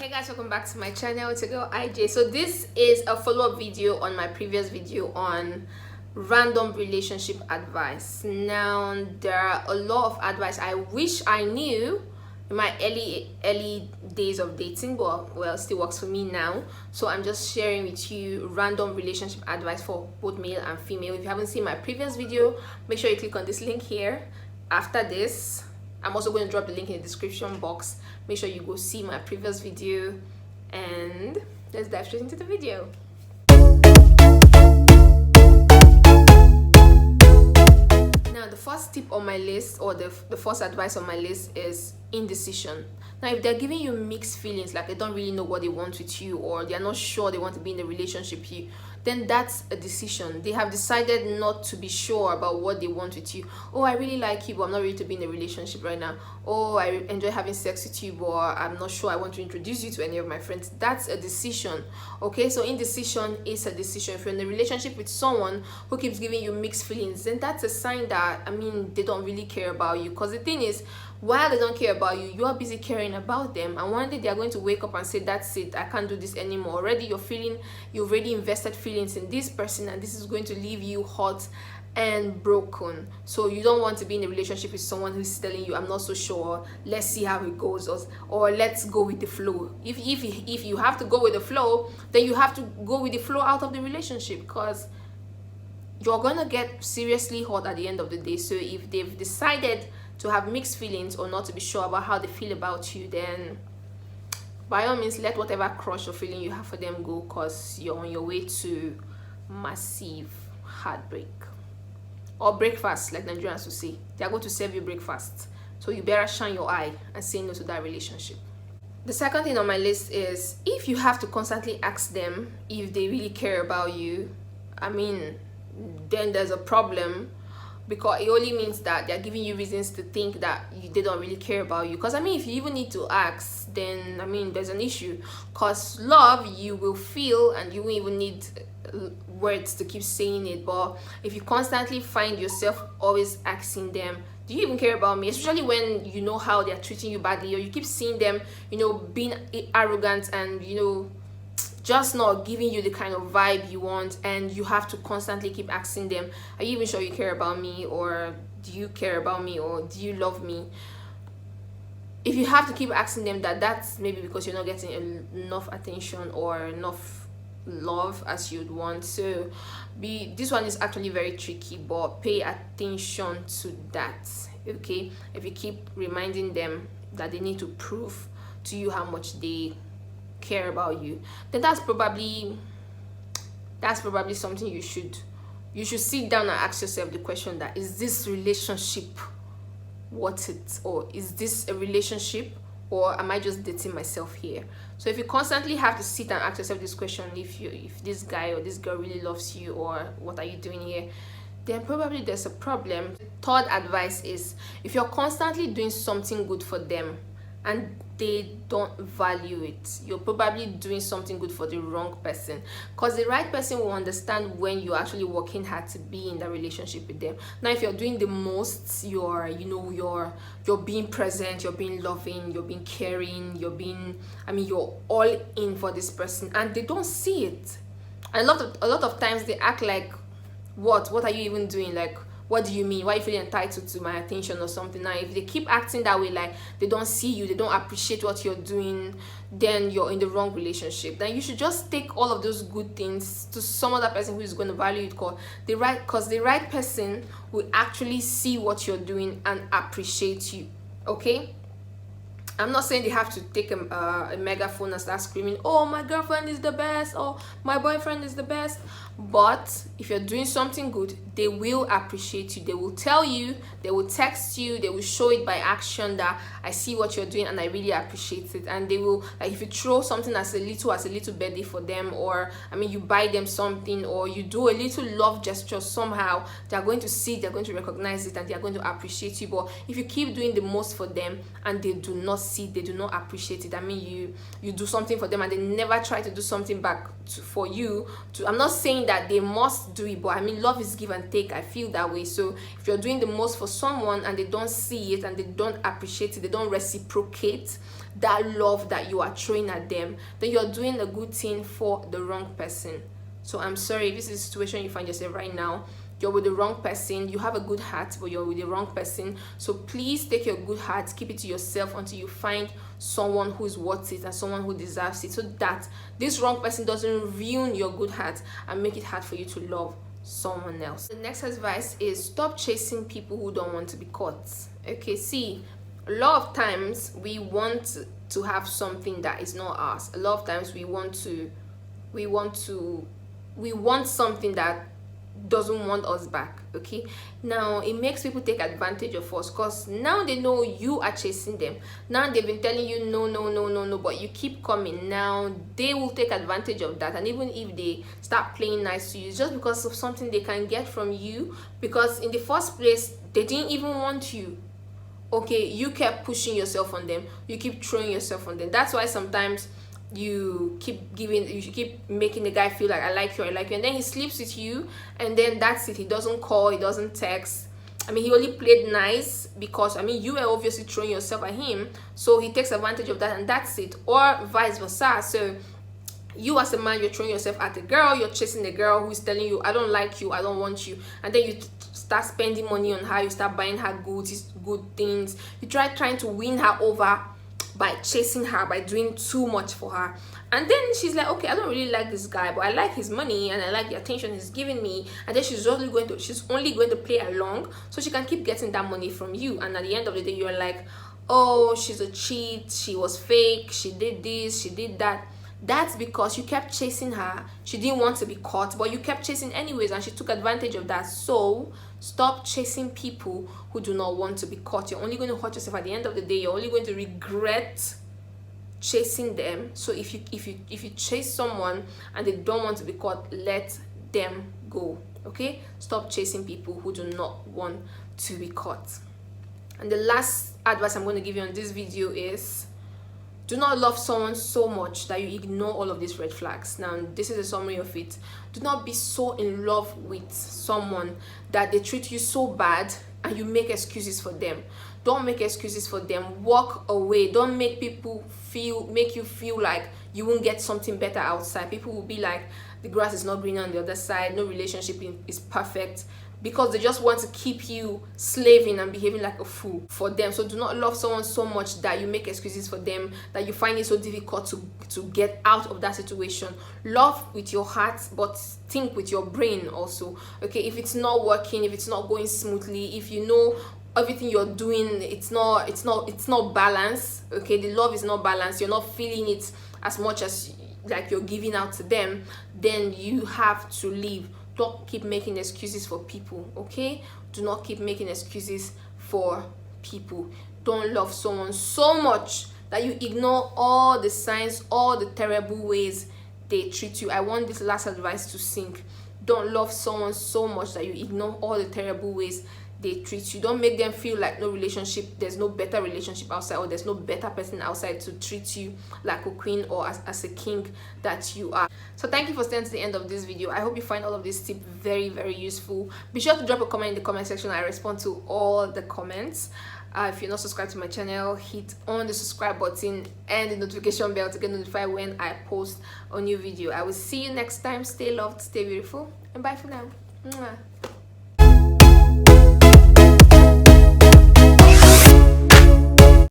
Hey guys, welcome back to my channel. It's your girl IJ. So this is a follow-up video on my previous video on random relationship advice. Now there are a lot of advice I wish I knew in my early days of dating, but well, it still works for me now. So I'm just sharing with you random relationship advice for both male and female. If you haven't seen my previous video, make sure you click on this link here. After this, I'm also going to drop the link in the description box. Make sure you go see my previous video, and let's dive straight into the video. Now the first tip on my list, or the first advice on my list, is indecision. Now if they're giving you mixed feelings, like they don't really know what they want with you, or they're not sure they want to be in a relationship with you, then that's a decision. They have decided not to be sure about what they want with you. Oh, I really like you, but I'm not ready to be in a relationship right now. Oh, I enjoy having sex with you, but I'm not sure I want to introduce you to any of my friends. That's a decision. Okay, so indecision is a decision. If you're in a relationship with someone who keeps giving you mixed feelings, then that's a sign that, they don't really care about you. Because the thing is, while they don't care about you, you're busy caring about them, and one day they are going to wake up and say, that's it, I can't do this anymore. Already you've already invested feelings in this person, and this is going to leave you hurt and broken. So you don't want to be in a relationship with someone who's telling you, I'm not so sure, let's see how it goes, or let's go with the flow. If you have to go with the flow, then you have to go with the flow out of the relationship, because you're gonna get seriously hurt at the end of the day. So if they've decided to have mixed feelings or not to be sure about how they feel about you, then by all means let whatever crush or feeling you have for them go, because you're on your way to massive heartbreak, or breakfast, like Nigerians would say. They're going to serve you breakfast, so you better shine your eye and say no to that relationship. The second thing on my list is, if you have to constantly ask them if they really care about you, then there's a problem, because it only means that they're giving you reasons to think that they don't really care about you. Because if you even need to ask, then there's an issue. Because love, you will feel, and you won't even need words to keep saying it. But if you constantly find yourself always asking them, do you even care about me, especially when you know how they're treating you badly, or you keep seeing them being arrogant and just not giving you the kind of vibe you want, and you have to constantly keep asking them, are you even sure you care about me, or do you care about me, or do you love me? If you have to keep asking them that, that's maybe because you're not getting enough attention or enough love as you'd want. So this one is actually very tricky, but pay attention to that. Okay, if you keep reminding them that they need to prove to you how much they care about you, then that's probably something you should sit down and ask yourself the question, that is this relationship worth it, or is this a relationship, or am I just dating myself here? So if you constantly have to sit and ask yourself this question, if this guy or this girl really loves you, or what are you doing here, then probably there's a problem. Third advice is, if you're constantly doing something good for them and they don't value it, you're probably doing something good for the wrong person, because the right person will understand when you're actually working hard to be in that relationship with them. Now if you're doing the most, you're being present, you're being loving, you're being caring, you're all in for this person, and they don't see it. And a lot of times they act like, what are you even doing? Like, what do you mean? Why are you feeling entitled to my attention or something? Now if they keep acting that way, like they don't see you, they don't appreciate what you're doing, then you're in the wrong relationship. Then you should just take all of those good things to some other person who is going to value it, because the right person will actually see what you're doing and appreciate you. Okay, I'm not saying they have to take a megaphone and start screaming, oh, my girlfriend is the best, or my boyfriend is the best. But if you're doing something good, they will appreciate you. They will tell you, they will text you, they will show it by action, that I see what you're doing and I really appreciate it. And they will, like, if you throw something as a little birthday for them, or you buy them something, or you do a little love gesture, somehow they're going to see, they're going to recognize it, and they're going to appreciate you. But if you keep doing the most for them and they do not see it, they do not appreciate it. I mean, you do something for them and they never try to do something back for you. I'm not saying that they must do it, but I mean, love is give and take. I feel that way. So if you're doing the most for someone and they don't see it and they don't appreciate it, they don't reciprocate that love that you are throwing at them, then you're doing a good thing for the wrong person. So I'm sorry if this is a situation you find yourself right now. You're with the wrong person. You have a good heart, but you're with the wrong person. So please take your good heart, keep it to yourself until you find someone who's worth it and someone who deserves it, so that this wrong person doesn't ruin your good heart and make it hard for you to love someone else. The next advice is stop chasing people who don't want to be caught. Okay, see, a lot of times we want to have something that is not ours. A lot of times we want something that doesn't want us back. Okay, now it makes people take advantage of us, because now they know you are chasing them. Now they've been telling you no, but you keep coming. Now they will take advantage of that, and even if they start playing nice to you, it's just because of something they can get from you, because in the first place they didn't even want you. Okay, you kept pushing yourself on them, you keep throwing yourself on them. That's why sometimes you keep making the guy feel like I like you, and then he sleeps with you, and then that's it. He doesn't call, he doesn't text. I mean, he only played nice because, I mean, you were obviously throwing yourself at him, so he takes advantage of that, and that's it. Or vice versa. So you as a man, you're throwing yourself at a girl, you're chasing a girl who's telling you I don't like you, I don't want you, and then you start spending money on her, you start buying her good things, you trying to win her over by chasing her, by doing too much for her. And then she's like, okay, I don't really like this guy, but I like his money and I like the attention he's giving me. And then she's only going to play along so she can keep getting that money from you. And at the end of the day, you're like, oh, she's a cheat, she was fake, she did this, she did that. That's because you kept chasing her. She didn't want to be caught, but you kept chasing anyways, and she took advantage of that. So stop chasing people who do not want to be caught. You're only going to hurt yourself. At the end of the day, you're only going to regret chasing them. So if you chase someone and they don't want to be caught, let them go. Okay, stop chasing people who do not want to be caught. And the last advice I'm going to give you on this video is, do not love someone so much that you ignore all of these red flags. Now, this is a summary of it. Do not be so in love with someone that they treat you so bad and you make excuses for them. Don't make excuses for them. Walk away. Don't make you feel like you won't get something better outside. People will be like, the grass is not greener on the other side. No relationship is perfect, because they just want to keep you slaving and behaving like a fool for them. So do not love someone so much that you make excuses for them, that you find it so difficult to get out of that situation. Love with your heart, but think with your brain also. Okay, if it's not working, if it's not going smoothly, if you know everything you're doing, it's not balanced. Okay, the love is not balanced, you're not feeling it as much as like you're giving out to them, then you have to leave. Don't keep making excuses for people. Okay, do not keep making excuses for people. Don't love someone so much that you ignore all the signs, all the terrible ways they treat you. I want this last advice to sink. Don't love someone so much that you ignore all the terrible ways they treat you. Don't make them feel like there's no better relationship outside, or there's no better person outside to treat you like a queen or as a king that you are. So thank you for staying to the end of this video. I hope you find all of these tips very, very useful. Be sure to drop a comment in the comment section. I respond to all the comments. If you're not subscribed to my channel, hit on the subscribe button and the notification bell to get notified when I post a new video. I will see you next time. Stay loved, stay beautiful, and bye for now. Mwah.